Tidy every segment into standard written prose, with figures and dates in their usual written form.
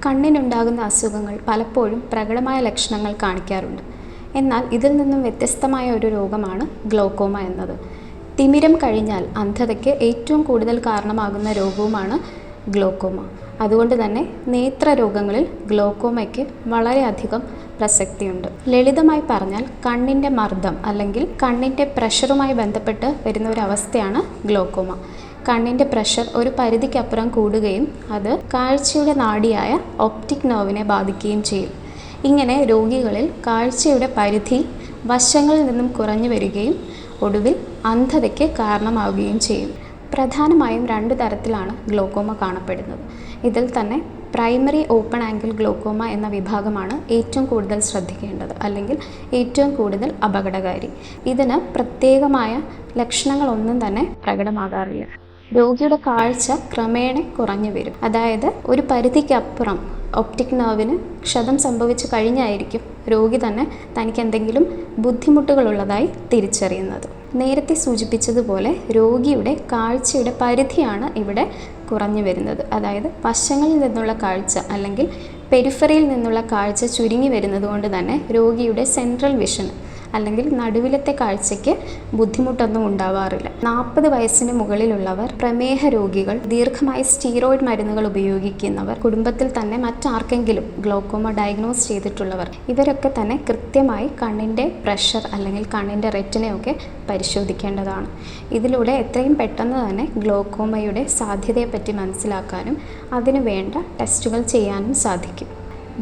കണ്ണിനുണ്ടാകുന്ന അസുഖങ്ങൾ പലപ്പോഴും പ്രകടമായ ലക്ഷണങ്ങൾ കാണിക്കാറുണ്ട്. എന്നാൽ ഇതിൽ നിന്നും വ്യത്യസ്തമായ ഒരു രോഗമാണ് ഗ്ലോക്കോമ എന്നത്. തിമിരം കഴിഞ്ഞാൽ അന്ധതയ്ക്ക് ഏറ്റവും കൂടുതൽ കാരണമാകുന്ന രോഗവുമാണ് ഗ്ലോക്കോമ. അതുകൊണ്ട് തന്നെ നേത്രരോഗങ്ങളിൽ ഗ്ലോക്കോമയ്ക്ക് വളരെയധികം പ്രസക്തിയുണ്ട്. ലളിതമായി പറഞ്ഞാൽ കണ്ണിൻ്റെ മർദ്ദം അല്ലെങ്കിൽ കണ്ണിൻ്റെ പ്രഷറുമായി ബന്ധപ്പെട്ട് വരുന്ന ഒരു അവസ്ഥയാണ് ഗ്ലോക്കോമ. കണ്ണിൻ്റെ പ്രഷർ ഒരു പരിധിക്കപ്പുറം കൂടുകയും അത് കാഴ്ചയുടെ നാഡിയായ ഒപ്റ്റിക് നെർവിനെ ബാധിക്കുകയും ചെയ്യും. ഇങ്ങനെ രോഗികളിൽ കാഴ്ചയുടെ പരിധി വശങ്ങളിൽ നിന്നും കുറഞ്ഞു വരികയും ഒടുവിൽ അന്ധതയ്ക്ക് കാരണമാവുകയും ചെയ്യും. പ്രധാനമായും 2 തരത്തിലാണ് ഗ്ലോക്കോമ കാണപ്പെടുന്നത്. ഇതിൽ തന്നെ പ്രൈമറി ഓപ്പൺ ആംഗിൾ ഗ്ലോക്കോമ എന്ന വിഭാഗമാണ് ഏറ്റവും കൂടുതൽ ശ്രദ്ധിക്കേണ്ടത് അല്ലെങ്കിൽ ഏറ്റവും കൂടുതൽ അപകടകാരി. ഇതിന് പ്രത്യേകമായ ലക്ഷണങ്ങളൊന്നും തന്നെ പ്രകടമാകാറില്ല. രോഗിയുടെ കാഴ്ച ക്രമേണ കുറഞ്ഞു വരും. അതായത് ഒരു പരിധിക്കപ്പുറം ഒപ്റ്റിക് നെർവിന് ക്ഷതം സംഭവിച്ചു കഴിഞ്ഞായിരിക്കും രോഗി തന്നെ തനിക്ക് എന്തെങ്കിലും ബുദ്ധിമുട്ടുകളുള്ളതായി തിരിച്ചറിയുന്നത്. നേരത്തെ സൂചിപ്പിച്ചതുപോലെ രോഗിയുടെ കാഴ്ചയുടെ പരിധിയാണ് ഇവിടെ കുറഞ്ഞു വരുന്നത്. അതായത് വശങ്ങളിൽ നിന്നുള്ള കാഴ്ച അല്ലെങ്കിൽ പെരിഫറിയിൽ നിന്നുള്ള കാഴ്ച ചുരുങ്ങി വരുന്നത് കൊണ്ട് തന്നെ രോഗിയുടെ സെൻട്രൽ വിഷൻ അല്ലെങ്കിൽ നടുവിലത്തെ കാഴ്ചയ്ക്ക് ബുദ്ധിമുട്ടൊന്നും ഉണ്ടാവാറില്ല. 40 വയസ്സിന് മുകളിലുള്ളവർ, പ്രമേഹ രോഗികൾ, ദീർഘമായി സ്റ്റീറോയിഡ് മരുന്നുകൾ ഉപയോഗിക്കുന്നവർ, കുടുംബത്തിൽ തന്നെ മറ്റാർക്കെങ്കിലും ഗ്ലോക്കോമ ഡയഗ്നോസ് ചെയ്തിട്ടുള്ളവർ, ഇവരൊക്കെ തന്നെ കൃത്യമായി കണ്ണിൻ്റെ പ്രഷർ അല്ലെങ്കിൽ കണ്ണിൻ്റെ റെറ്റിനയൊക്കെ പരിശോധിക്കേണ്ടതാണ്. ഇതിലൂടെ എത്രയും പെട്ടെന്ന് തന്നെ ഗ്ലോക്കോമയുടെ സാധ്യതയെപ്പറ്റി മനസ്സിലാക്കാനും അതിനു വേണ്ട ടെസ്റ്റുകൾ ചെയ്യാനും സാധിക്കും.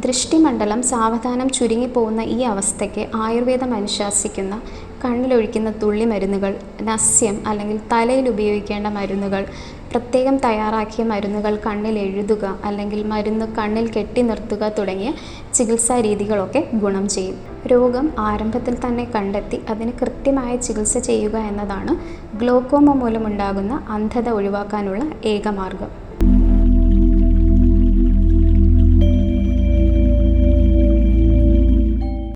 ദൃഷ്ടിമണ്ഡലം സാവധാനം ചുരുങ്ങിപ്പോകുന്ന ഈ അവസ്ഥയ്ക്ക് ആയുർവേദം അനുശാസിക്കുന്ന കണ്ണിലൊഴിക്കുന്ന തുള്ളി മരുന്നുകൾ, നസ്യം അല്ലെങ്കിൽ തലയിൽ ഉപയോഗിക്കേണ്ട മരുന്നുകൾ, പ്രത്യേകം തയ്യാറാക്കിയ മരുന്നുകൾ കണ്ണിൽ എഴുതുക അല്ലെങ്കിൽ മരുന്ന് കണ്ണിൽ കെട്ടി നിർത്തുക തുടങ്ങിയ ചികിത്സാ രീതികളൊക്കെ ഗുണം ചെയ്യും. രോഗം ആരംഭത്തിൽ തന്നെ കണ്ടെത്തി അതിന് കൃത്യമായ ചികിത്സ ചെയ്യുക എന്നതാണ് ഗ്ലോക്കോമ മൂലമുണ്ടാകുന്ന അന്ധത ഒഴിവാക്കാനുള്ള ഏക മാർഗം.